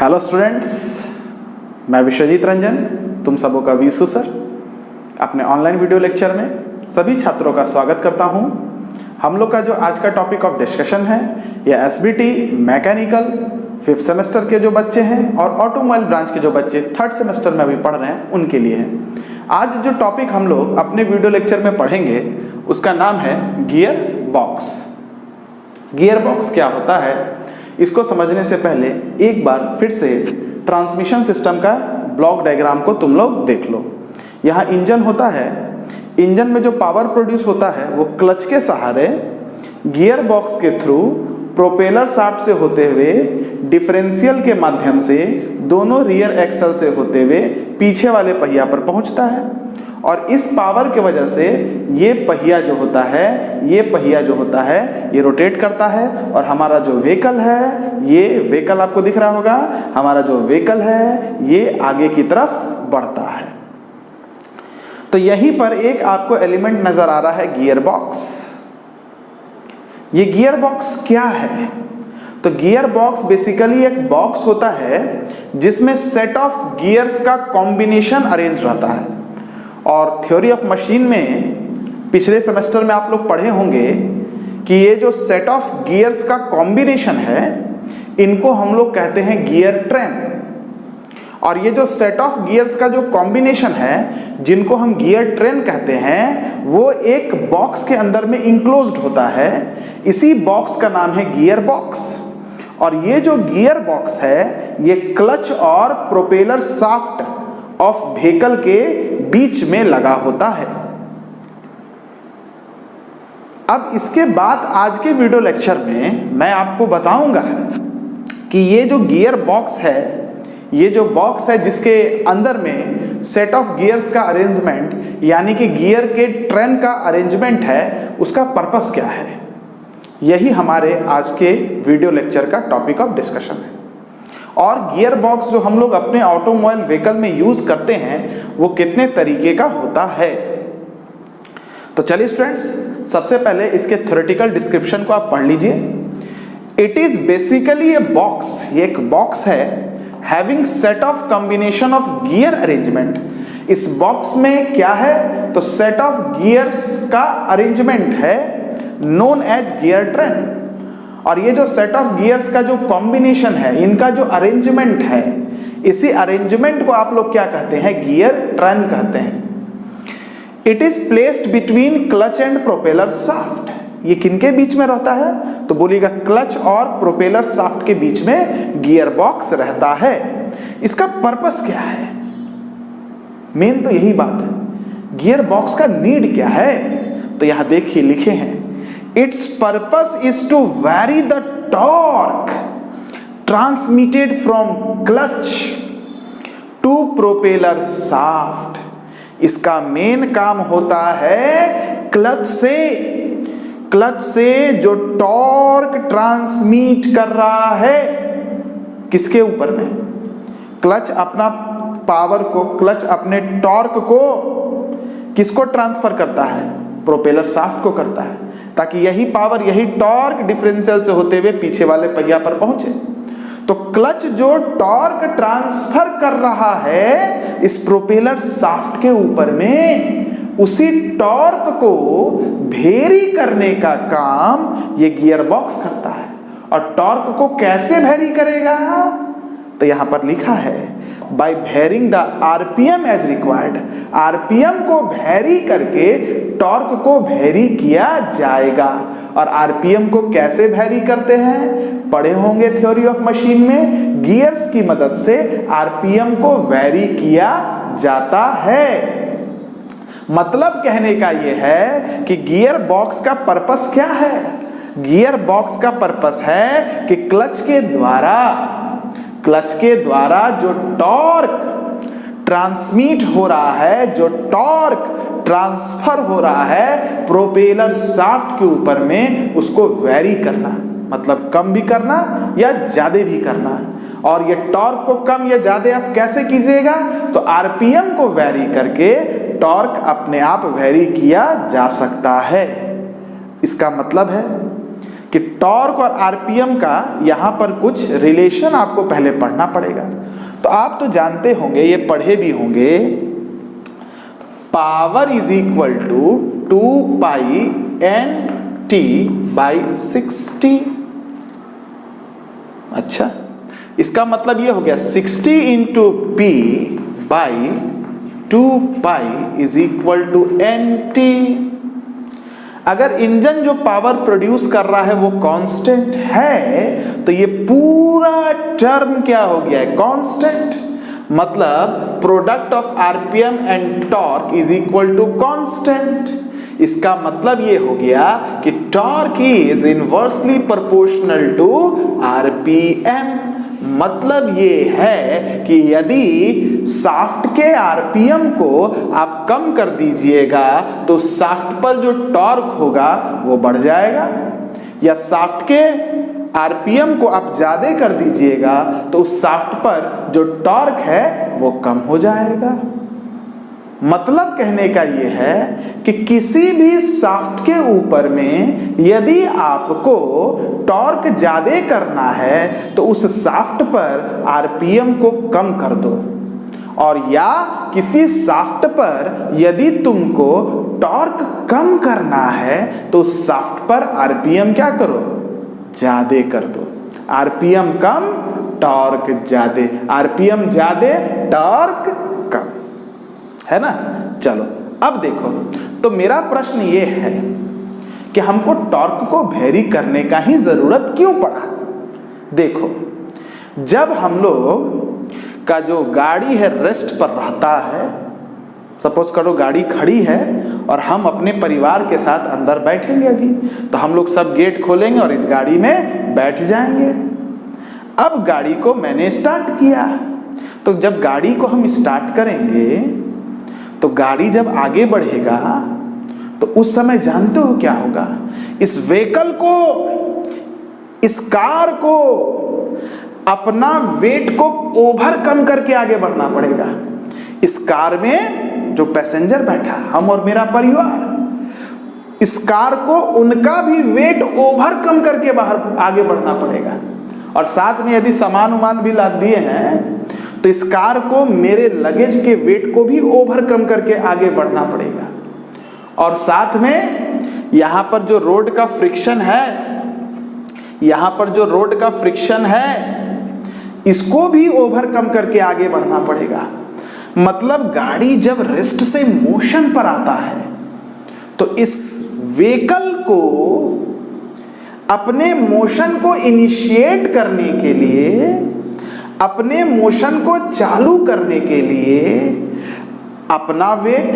Hello students, मैं विश्वजीत रंजन, तुम सबों का वीसु सर, अपने ऑनलाइन वीडियो लेक्चर में सभी छात्रों का स्वागत करता हूं। हम लोग का जो आज का टॉपिक ऑफ डिस्कशन है यह एसबीटी मैकेनिकल 5th सेमेस्टर के जो बच्चे हैं और ऑटोमोबाइल ब्रांच के जो बच्चे 3rd सेमेस्टर में अभी पढ़ रहे हैं उनके लिए है। आज जो टॉपिक हम लोग अपने वीडियो लेक्चर में पढ़ेंगे उसका नाम है गियर बॉक्स। गियर बॉक्स क्या होता है, इसको समझने से पहले एक बार फिर से ट्रांसमिशन सिस्टम का ब्लॉक डायग्राम को तुम लोग देख लो। यहाँ इंजन होता है, इंजन में जो पावर प्रोड्यूस होता है वो क्लच के सहारे गियर बॉक्स के थ्रू प्रोपेलर शाफ्ट से होते हुए डिफरेंशियल के माध्यम से दोनों रियर एक्सल से होते हुए पीछे वाले पहिया पर पहुंचता है। और इस पावर के वजह से ये पहिया जो होता है ये रोटेट करता है और हमारा जो व्हीकल है, ये व्हीकल आपको दिख रहा होगा, हमारा जो व्हीकल है ये आगे की तरफ बढ़ता है। तो यहीं पर एक आपको एलिमेंट नजर आ रहा है गियर बॉक्स। ये गियर बॉक्स क्या है? तो गियर बॉक्स बेसिकली एक बॉक्स होता है जिसमें सेट ऑफ गियर्स का कॉम्बिनेशन अरेंज रहता है। और थ्योरी ऑफ मशीन में पिछले सेमेस्टर में आप लोग पढ़े होंगे कि ये जो सेट ऑफ गियर्स का कॉम्बिनेशन है इनको हम लोग कहते हैं गियर ट्रेन। और ये जो सेट ऑफ गियर्स का जो कॉम्बिनेशन है जिनको हम गियर ट्रेन कहते हैं वो एक बॉक्स के अंदर में इंक्लोज्ड होता है। इसी बॉक्स का नाम है गियर बॉक्स। और ये जो गियर बॉक्स है ये क्लच और प्रोपेलर शाफ्ट ऑफ व्हीकल के बीच में लगा होता है। अब इसके बाद आज के वीडियो लेक्चर में मैं आपको बताऊंगा कि ये जो गियर बॉक्स है, ये जो बॉक्स है जिसके अंदर में सेट ऑफ गियर्स का अरेंजमेंट यानी कि गियर के ट्रेन का अरेंजमेंट है, उसका पर्पस क्या है, यही हमारे आज के वीडियो लेक्चर का टॉपिक ऑफ डिस्कशन है। और गियर बॉक्स जो हम लोग अपने ऑटोमोबाइल व्हीकल में यूज करते हैं वो कितने तरीके का होता है। तो चलिए स्टूडेंट्स, सबसे पहले इसके थ्योरेटिकल डिस्क्रिप्शन को आप पढ़ लीजिए। It is basically a box, ये एक बॉक्स है having set of combination of gear arrangement. इस बॉक्स में क्या है, तो सेट ऑफ गियर्स का अरेंजमेंट है नोन एज गियर ट्रेन। और ये जो सेट ऑफ गियर्स का जो कॉम्बिनेशन है, इनका जो अरेंजमेंट है, इसी अरेंजमेंट को आप लोग क्या कहते हैं, गियर ट्रेन कहते हैं। It is placed between clutch and propeller shaft. ये किनके बीच में रहता है, तो बोलिएगा क्लच और प्रोपेलर शाफ्ट के बीच में गियर बॉक्स रहता है। इसका पर्पस क्या है, मेन तो यही बात है, गियर बॉक्स का नीड क्या है। तो यहां देखिए लिखे हैं, its purpose is to vary the torque transmitted from clutch to propeller shaft। इसका मेन काम होता है क्लच से जो टॉर्क ट्रांसमिट कर रहा है, किसके ऊपर में, क्लच अपना पावर को, क्लच अपने टॉर्क को किसको ट्रांसफर करता है, प्रोपेलर शाफ्ट को करता है, ताकि यही पावर, यही टॉर्क डिफरेंशियल से होते हुए पीछे वाले पहिया पर पहुंचे। तो क्लच जो टॉर्क ट्रांसफर कर रहा है इस प्रोपेलर शाफ्ट के ऊपर में, उसी टॉर्क को वेरी करने का काम ये गियर बॉक्स करता है। और टॉर्क को कैसे वेरी करेगा, तो यहां पर लिखा है by varying the RPM as required. RPM को वेरी करके टॉर्क को वेरी किया जाएगा। और आरपीएम को कैसे वेरी करते हैं, पढ़े होंगे थ्योरी ऑफ मशीन में, गियर्स की मदद से आरपीएम को वेरी किया जाता है। मतलब कहने का यह है कि गियर बॉक्स का पर्पस क्या है, गियर बॉक्स का पर्पस है कि क्लच के द्वारा जो टॉर्क ट्रांसमिट हो रहा है, जो टॉर्क ट्रांसफर हो रहा है प्रोपेलर शाफ्ट के ऊपर में, उसको वेरी करना, मतलब कम भी करना या ज्यादा भी करना। और ये टॉर्क को कम या ज्यादा आप कैसे कीजिएगा, तो आरपीएम को वेरी करके टॉर्क अपने आप वेरी किया जा सकता है। इसका मतलब है कि टॉर्क और आरपीएम का यहाँ पर कुछ रिलेशन आपको पहले पढ़ना पड़ेगा। तो आप तो जानते होंगे, ये पढ़े भी होंगे, power is equal to 2 pi N T by 60। अच्छा, इसका मतलब ये हो गया 60 into P by 2 pi is equal to N T. अगर इंजन जो पावर प्रोड्यूस कर रहा है वो कांस्टेंट है तो ये पूरा टर्म क्या हो गया है, कांस्टेंट। मतलब product of RPM and torque is equal to constant. इसका मतलब ये हो गया कि torque is inversely proportional to RPM. मतलब ये है कि यदि शाफ्ट के आरपीएम को आप कम कर दीजिएगा तो शाफ्ट पर जो टॉर्क होगा वो बढ़ जाएगा, या शाफ्ट के आरपीएम को आप ज्यादा कर दीजिएगा तो उस शाफ्ट पर जो टॉर्क है वो कम हो जाएगा। मतलब कहने का ये है कि किसी भी शाफ्ट के ऊपर में यदि आपको टॉर्क ज्यादा करना है तो उस शाफ्ट पर आरपीएम को कम कर दो, और या किसी शाफ्ट पर यदि तुमको टॉर्क कम करना है तो उस शाफ्ट पर आरपीएम क्या करो, ज्यादा कर दो। आरपीएम कम टॉर्क ज्यादा, आरपीएम ज्यादा टॉर्क कम, है ना। चलो अब देखो, तो मेरा प्रश्न ये है कि हमको टॉर्क को वेरी करने का ही जरूरत क्यों पड़ा। देखो, जब हम लोग का जो गाड़ी है रेस्ट पर रहता है, सपोज करो गाड़ी खड़ी है और हम अपने परिवार के साथ अंदर बैठेंगे अभी, तो हम लोग सब गेट खोलेंगे और इस गाड़ी में बैठ जाएंगे। अब गाड़ी को मैंने स्टार्ट किया, तो जब गाड़ी को हम स्टार्ट करेंगे तो गाड़ी जब आगे बढ़ेगा तो उस समय जानते हो क्या होगा, इस व्हीकल को, इस कार को अपना वेट को ओवर कम करके आगे बढ़ना पड़ेगा। इस कार में जो पैसेंजर बैठा, हम और मेरा परिवार, इस कार को उनका भी वेट ओवर कम करके बाहर आगे बढ़ना पड़ेगा। और साथ में यदि सामान उमान भी लाद दिए हैं तो इस कार को मेरे लगेज के वेट को भी ओवर कम करके आगे बढ़ना पड़ेगा। और साथ में यहाँ पर जो रोड का फ्रिक्शन है, यहाँ पर जो रोड का फ्रिक्शन है इसको भी ओवर कम करके आगे बढ़ना पड़ेगा। मतलब गाड़ी जब रेस्ट से मोशन पर आता है तो इस व्हीकल को अपने मोशन को इनिशिएट करने के लिए, अपने मोशन को चालू करने के लिए अपना वेट,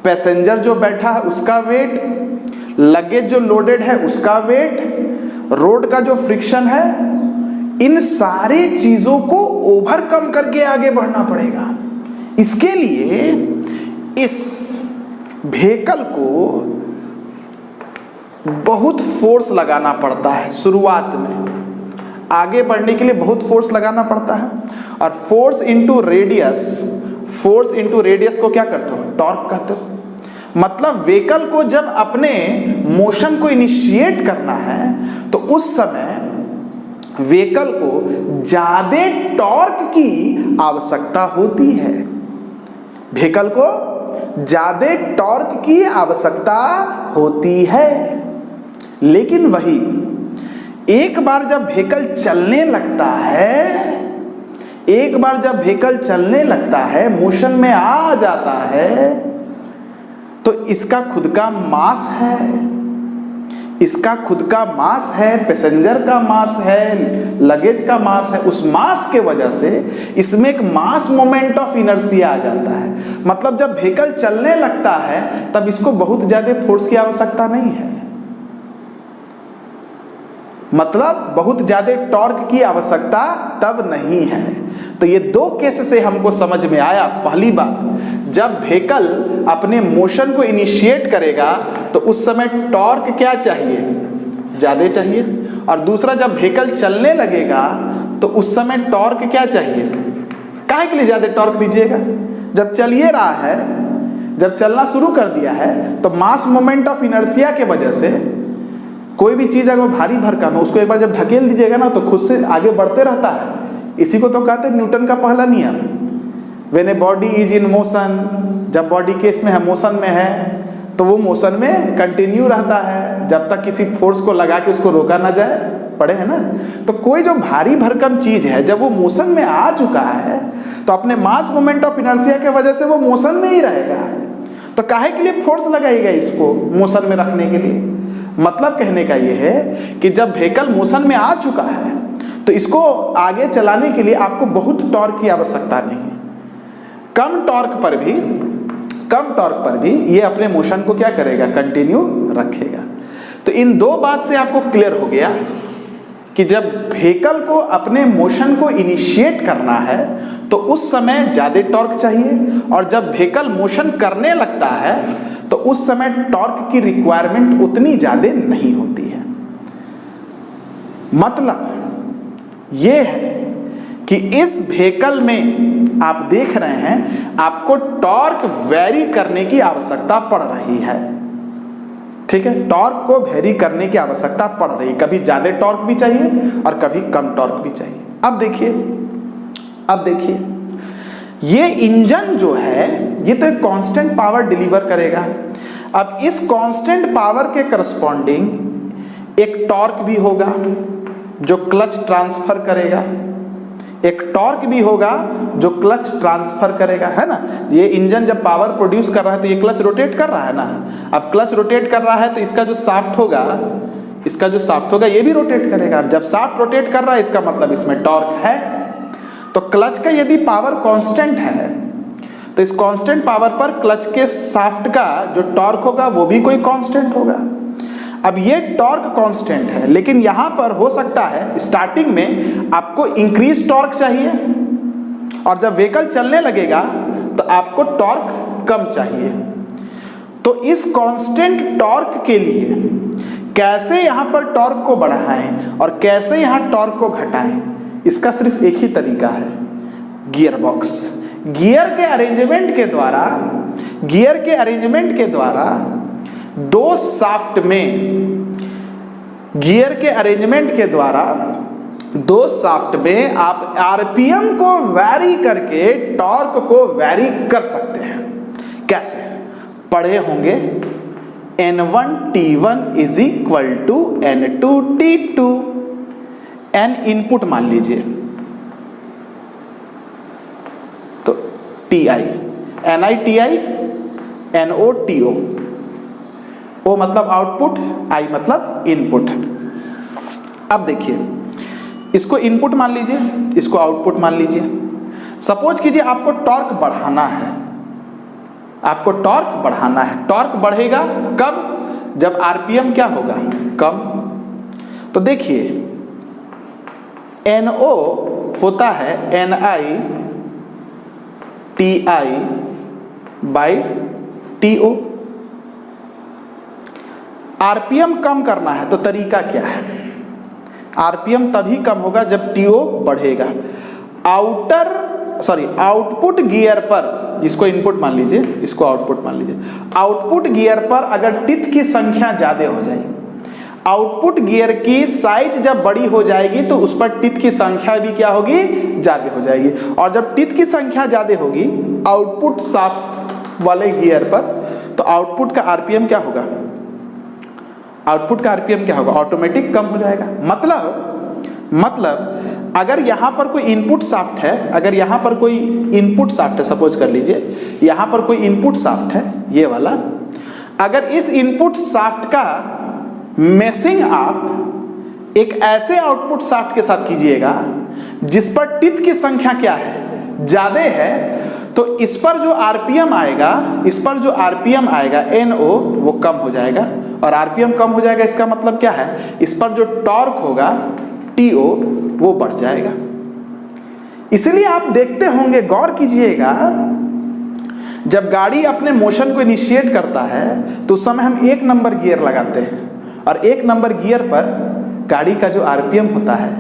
पैसेंजर जो बैठा है उसका वेट, लगेज जो लोडेड है उसका वेट, रोड का जो फ्रिक्शन है, इन सारी चीजों को ओवरकम करके आगे बढ़ना पड़ेगा। इसके लिए इस व्हीकल को बहुत फोर्स लगाना पड़ता है। शुरुआत में आगे बढ़ने के लिए बहुत फोर्स लगाना पड़ता है, और force into radius, force into radius को क्या करते हो, टॉर्क कहते हो। मतलब व्हीकल को जब अपने मोशन को इनिशिएट करना है तो उस समय व्हीकल को ज्यादा टॉर्क की आवश्यकता होती है। व्हीकल को ज्यादा टॉर्क की आवश्यकता होती है। लेकिन वही एक बार जब व्हीकल चलने लगता है, एक बार जब व्हीकल चलने लगता है, मोशन में आ जाता है, तो इसका खुद का मास है, इसका खुद का मास है, पैसेंजर का मास है, लगेज का मास है। उस मास के वजह से इसमें एक मास मोमेंट ऑफ इनर्शिया आ जाता है। मतलब जब व्हीकल चलने लगता है तब इसको बहुत ज्यादा फोर्स की आवश्यकता नहीं है, मतलब बहुत ज्यादा टॉर्क की आवश्यकता तब नहीं है। तो ये दो केस से हमको समझ में आया। पहली बात, जब व्हीकल अपने मोशन को इनिशिएट करेगा तो उस समय टॉर्क क्या चाहिए, ज्यादा चाहिए। और दूसरा, जब व्हीकल चलने लगेगा तो उस समय टॉर्क क्या चाहिए, काहे के लिए ज्यादा टॉर्क दीजिएगा। जब चलिए रहा है, जब चलना शुरू कर दिया है तो मास मोमेंट ऑफ इनर्शिया के वजह से कोई भी चीज़ अगर भारी भरकम है उसको एक बार जब ढकेल दीजिएगा ना तो खुद से आगे बढ़ते रहता है। इसी को तो कहते हैं न्यूटन का पहला नियम, when a body is in motion, जब बॉडी केस में है, मोशन में है, तो वो मोशन में कंटिन्यू रहता है जब तक किसी फोर्स को लगा के उसको रोका ना जाए, पढ़े हैं ना। तो कोई जो भारी भरकम चीज़ है जब वो मोशन में आ चुका है तो अपने मास मोमेंट ऑफ इनर्शिया के वजह से वो मोशन में ही रहेगा। तो काहे के लिए फोर्स लगाएगा इसको मोशन में रखने के लिए? मतलब कहने का ये है कि जब व्हीकल मोशन में आ चुका है तो इसको आगे चलाने के लिए आपको बहुत टॉर्क की आवश्यकता नहीं है। कम टॉर्क पर भी ये अपने मोशन को क्या करेगा, कंटिन्यू रखेगा। तो इन दो बात से आपको क्लियर हो गया कि जब व्हीकल को अपने मोशन को इनिशिएट करना है तो उस समय ज़्यादा टॉर्क चाहिए, और जब व्हीकल मोशन करने लगता है तो उस समय टॉर्क की रिक्वायरमेंट उतनी ज़्यादा नहीं होती है। मतलब ये है कि इस व्हीकल में आप देख रहे हैं आपको टॉर्क वेरी करने की आवश्यकता पड़ रही है, ठीक है। टॉर्क को वेरी करने की आवश्यकता पड़ रही है, कभी ज़्यादा टॉर्क भी चाहिए और कभी कम टॉर्क भी चाहिए। अब देखिए ये इंजन जो है ये तो एक कांस्टेंट पावर डिलीवर करेगा। अब इस कांस्टेंट पावर के करस्पॉन्डिंग एक टॉर्क भी होगा जो क्लच ट्रांसफर करेगा, एक टॉर्क भी होगा जो क्लच ट्रांसफर करेगा, है ना। ये इंजन जब पावर प्रोड्यूस कर रहा है तो ये क्लच रोटेट कर रहा है ना। अब क्लच रोटेट कर रहा है तो इसका जो शाफ्ट होगा ये भी रोटेट करेगा। जब शाफ्ट रोटेट कर रहा है इसका मतलब इसमें टॉर्क है। तो क्लच का यदि पावर कांस्टेंट है तो इस कांस्टेंट पावर पर क्लच के शाफ्ट का जो टॉर्क होगा वो भी कोई कांस्टेंट होगा। अब ये टॉर्क कांस्टेंट है, लेकिन यहां पर हो सकता है स्टार्टिंग में आपको इंक्रीज टॉर्क चाहिए और जब व्हीकल चलने लगेगा तो आपको टॉर्क कम चाहिए। तो इस कांस्टेंट टॉर्क के लिए कैसे यहां पर टॉर्क को बढ़ाएं और कैसे यहां टॉर्क को घटाएं, इसका सिर्फ एक ही तरीका है, गियर बॉक्स। गियर के अरेंजमेंट के द्वारा दो शाफ्ट में आप आरपीएम को वैरी करके टॉर्क को वैरी कर सकते हैं। कैसे? पढ़े होंगे N1 T1 is equal to N2 T2। N input मान लीजिए तो TI, NI TI, NO TO, O मतलब आउटपुट, I मतलब इनपुट। अब देखिए इसको इनपुट मान लीजिए, इसको आउटपुट मान लीजिए। सपोज कीजिए आपको टॉर्क बढ़ाना है, टॉर्क बढ़ेगा कब? जब आरपीएम क्या होगा? कम। तो देखिए NO होता है NI TI by TO। RPM कम करना है तो तरीका क्या है? आरपीएम तभी कम होगा जब TO बढ़ेगा। आउटपुट गियर पर, इसको इनपुट मान लीजिए, इसको आउटपुट मान लीजिए। आउटपुट गियर पर अगर टिथ की संख्या ज्यादा हो जाएगी, आउटपुट गियर की साइज जब बड़ी हो जाएगी तो उस पर टिथ की संख्या भी क्या होगी? ज्यादा हो जाएगी। और जब टिथ की संख्या ज्यादा होगी आउटपुट शाफ्ट वाले गियर पर, तो आउटपुट का आरपीएम क्या होगा? ऑटोमेटिक कम हो जाएगा। मतलब अगर यहाँ पर कोई इनपुट शाफ्ट है, सपोज कर लीजिए यहाँ पर कोई इनपुट शाफ्ट है ये वाला, अगर इस इनपुट शाफ्ट का मैचिंग आप एक ऐसे आउटपुट शाफ्ट के साथ कीजिएगा जिस पर टिथ की संख्या क्या है? ज्यादा है, तो इस पर जो आरपीएम आएगा NO वो कम हो जाएगा। और आरपीएम कम हो जाएगा इसका मतलब क्या है? इस पर जो टॉर्क होगा TO वो बढ़ जाएगा। इसलिए आप देखते होंगे, गौर कीजिएगा, जब गाड़ी अपने मोशन को इनिशिएट करता है तो उस समय हम 1 नंबर गियर लगाते हैं और 1 नंबर गियर पर गाड़ी का जो आरपीएम होता है,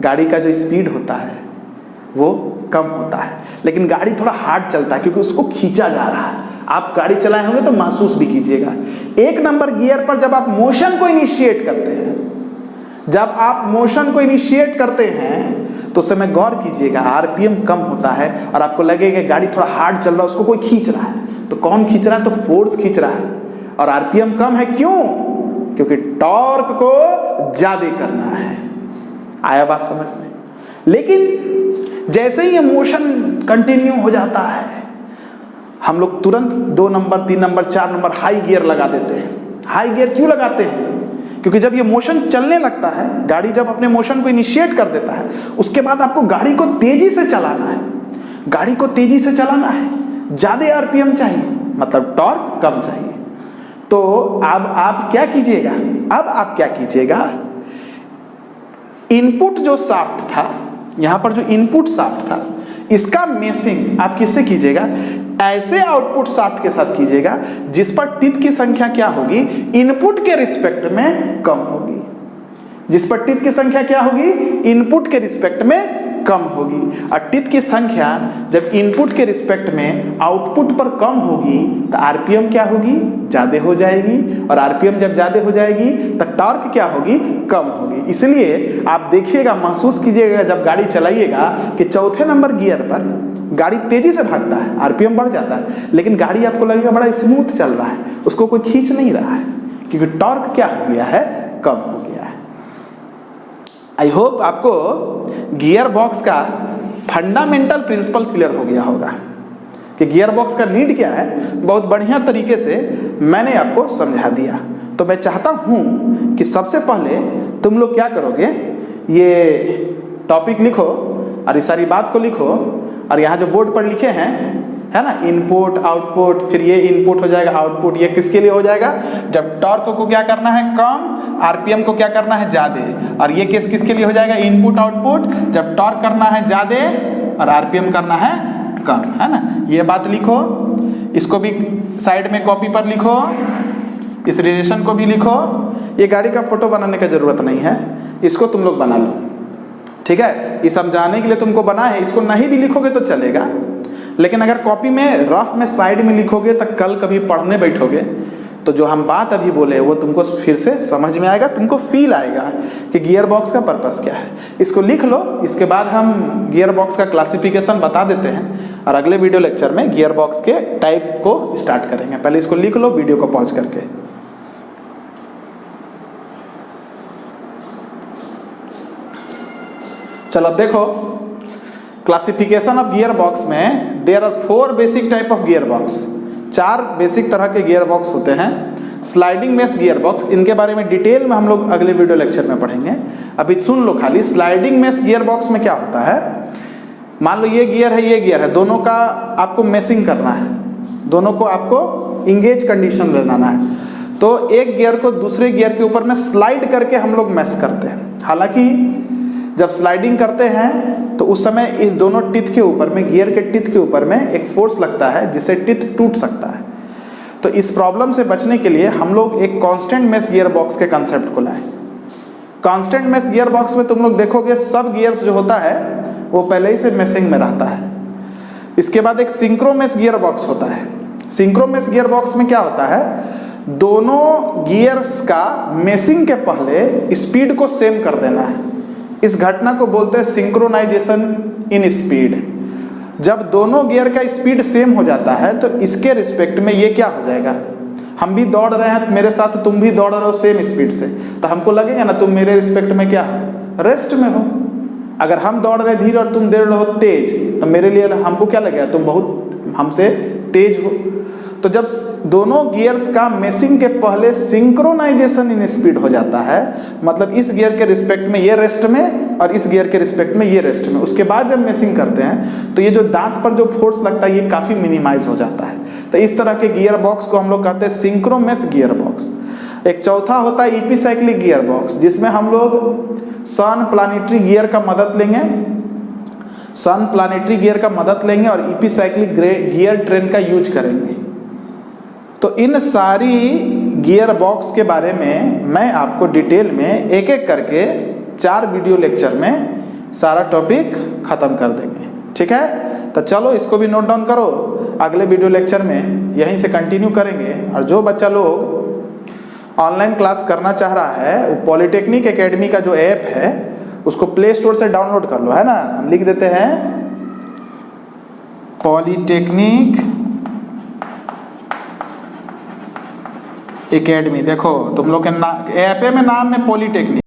गाड़ी का जो स्पीड होता है वो कम होता है, लेकिन गाड़ी थोड़ा हार्ड चलता है क्योंकि उसको खींचा जा रहा है। आप गाड़ी चलाए होंगे तो महसूस भी कीजिएगा। 1 नंबर गियर पर जब आप मोशन को इनिशिएट करते हैं, जब आप मोशन को इनिशिएट करते हैं तो उस समय गौर कीजिएगा, आरपीएम कम होता है और आपको लगेगा गाड़ी थोड़ा हार्ड चल रहा है, उसको कोई खींच रहा है। तो कौन खींच रहा है? तो फोर्स खींच रहा है और आरपीएम कम है। क्यों? क्योंकि टॉर्क को ज्यादा करना है। आया बात समझ में? लेकिन जैसे ही ये मोशन कंटिन्यू हो जाता है, हम लोग तुरंत 2 number 3 number 4 number high gear लगा देते हैं। हाई गियर क्यों लगाते हैं? क्योंकि जब ये मोशन चलने लगता है, गाड़ी जब अपने मोशन को इनिशिएट कर देता है, उसके बाद आपको गाड़ी को तेजी से चलाना है। गाड़ी को तेजी से चलाना है, ज्यादा आरपीएम चाहिए, मतलब टॉर्क कम चाहिए। तो अब आप क्या कीजिएगा? अब आप क्या कीजिएगा? इनपुट जो शाफ्ट था, यहां पर जो इनपुट शाफ्ट था, इसका मेसिंग आप किससे कीजिएगा? ऐसे आउटपुट शाफ्ट के साथ कीजिएगा जिस पर टीथ की संख्या क्या होगी? इनपुट के रिस्पेक्ट में कम होगी। जिस पर टीथ की संख्या क्या होगी? इनपुट के रिस्पेक्ट में कम होगी। और टीथ की संख्या जब इनपुट के रिस्पेक्ट में आउटपुट पर कम होगी तो आरपीएम क्या होगी? ज्यादा हो जाएगी। और आरपीएम जब ज्यादा हो जाएगी तो टॉर्क क्या होगी? कम होगी। इसलिए आप देखिएगा, महसूस कीजिएगा जब गाड़ी चलाइएगा कि चौथे नंबर गियर पर गाड़ी तेजी से भागता है, आरपीएम बढ़ जाता है, लेकिन गाड़ी आपको लगेगा बड़ा स्मूथ चल रहा है, उसको कोई खींच नहीं रहा है, क्योंकि टॉर्क क्या हो गया है? कम हो गया है। आई होप आपको गियर बॉक्स का फंडामेंटल प्रिंसिपल क्लियर हो गया होगा कि गियर बॉक्स का नीड क्या है। बहुत बढ़िया तरीके से मैंने आपको समझा दिया। तो मैं चाहता हूं कि सबसे पहले तुम लोग क्या करोगे, ये टॉपिक लिखो और इस सारी बात को लिखो, और यहाँ जो बोर्ड पर लिखे हैं, है ना, इनपुट आउटपुट, फिर ये इनपुट हो जाएगा, आउटपुट ये किसके लिए हो जाएगा? जब टॉर्क को क्या करना है? कम, आरपीएम को क्या करना है? ज्यादा। और ये किसके लिए हो जाएगा? इनपुट आउटपुट, जब टॉर्क करना है ज्यादा और आरपीएम करना है कम, है ना। ये बात लिखो, इसको भी साइड में कॉपी पर लिखो, इस रिलेशन को भी लिखो। ये गाड़ी का फोटो बनाने का जरूरत नहीं है, इसको तुम लोग बना लो, ठीक है। ये समझाने के लिए तुमको बना है, इसको नहीं भी लिखोगे तो चलेगा, लेकिन अगर कॉपी में रफ में साइड में लिखोगे तो कल कभी पढ़ने बैठोगे तो जो हम बात अभी बोले वो तुमको फिर से समझ में आएगा, तुमको फील आएगा कि गियर बॉक्स का पर्पस क्या है। इसको लिख लो, इसके बाद हम गियर बॉक्स का क्लासिफिकेशन बता देते हैं और अगले वीडियो लेक्चर में गियर बॉक्स के टाइप को स्टार्ट करेंगे। पहले इसको लिख लो वीडियो को पॉज करके। चलो अब देखो, क्लासिफिकेशन ऑफ गियर बॉक्स में there are 4 basic type of gear box. 4 basic तरह के गियर बॉक्स होते हैं। स्लाइडिंग मेश गियर बॉक्स, इनके बारे में डिटेल में हम लोग अगले वीडियो लेक्चर में पढ़ेंगे। अभी सुन लो खाली, स्लाइडिंग मेश गियर बॉक्स में क्या होता है। मान लो ये गियर है, ये गियर है, दोनों का आपको मेशिंग करना है, दोनों को आपको इंगेज कंडीशन में बनाना है। तो एक गियर को दूसरे गियर के ऊपर में स्लाइड करके हम लोग मैश करते हैं। हालांकि जब स्लाइडिंग करते हैं तो उस समय इस दोनों टिथ के ऊपर में, गियर के टिथ के ऊपर में एक फोर्स लगता है जिससे टिथ टूट सकता है। तो इस प्रॉब्लम से बचने के लिए हम लोग एक कांस्टेंट मेश गियर बॉक्स के कंसेप्ट को लाए। कांस्टेंट मेश गियर बॉक्स में तुम लोग देखोगे सब गियर्स जो होता है वो पहले ही से मेशिंग में रहता है। इसके बाद एक सिंक्रो मेश गियर बॉक्स होता है। सिंक्रो मेश गियर बॉक्स में क्या होता है, दोनों गियर्स का मेशिंग के पहले स्पीड को सेम कर देना है। इस घटना को बोलते हैं सिंक्रोनाइजेशन इन स्पीड। जब दोनों गियर का स्पीड सेम हो जाता है तो इसके रिस्पेक्ट में ये क्या हो जाएगा, हम भी दौड़ रहे हैं मेरे साथ, तुम भी दौड़ रहे हो सेम स्पीड से, तो हमको लगेगा ना तुम मेरे रिस्पेक्ट में क्या हो, रेस्ट में हो। अगर हम दौड़ रहे धीरे और तुम दौड़ रहे हो तेज, तो मेरे लिए हमको क्या लगेगा, तुम बहुत हमसे तेज हो। तो जब दोनों गियर्स का मेशिंग के पहले सिंक्रोनाइजेशन इन स्पीड हो जाता है, मतलब इस गियर के रिस्पेक्ट में ये रेस्ट में और इस गियर के रिस्पेक्ट में ये रेस्ट में, उसके बाद जब मेशिंग करते हैं तो ये जो दांत पर जो फोर्स लगता है ये काफ़ी मिनिमाइज हो जाता है। तो इस तरह के गियर बॉक्स को हम लोग कहते हैं सिंक्रो मेश गियर बॉक्स। एक चौथा होता है इपीसाइक्लिक गियर बॉक्स, जिसमें हम लोग सन प्लानिटरी गियर का मदद लेंगे, सन प्लानिटरी गियर का मदद लेंगे और इपीसाइक्लिक गियर ट्रेन का यूज करेंगे। तो इन सारी गियर बॉक्स के बारे में मैं आपको डिटेल में एक एक करके 4 वीडियो लेक्चर में सारा टॉपिक ख़त्म कर देंगे, ठीक है। तो चलो इसको भी नोट डाउन करो, अगले वीडियो लेक्चर में यहीं से कंटिन्यू करेंगे। और जो बच्चा लोग ऑनलाइन क्लास करना चाह रहा है, वो पॉलीटेक्निक एकेडमी का जो ऐप है उसको प्ले स्टोर से डाउनलोड कर लो, है ना। हम लिख देते हैं पॉलीटेक्निक एकेडमी। देखो तुम लोग के ऐप में नाम है पॉलीटेक्निक।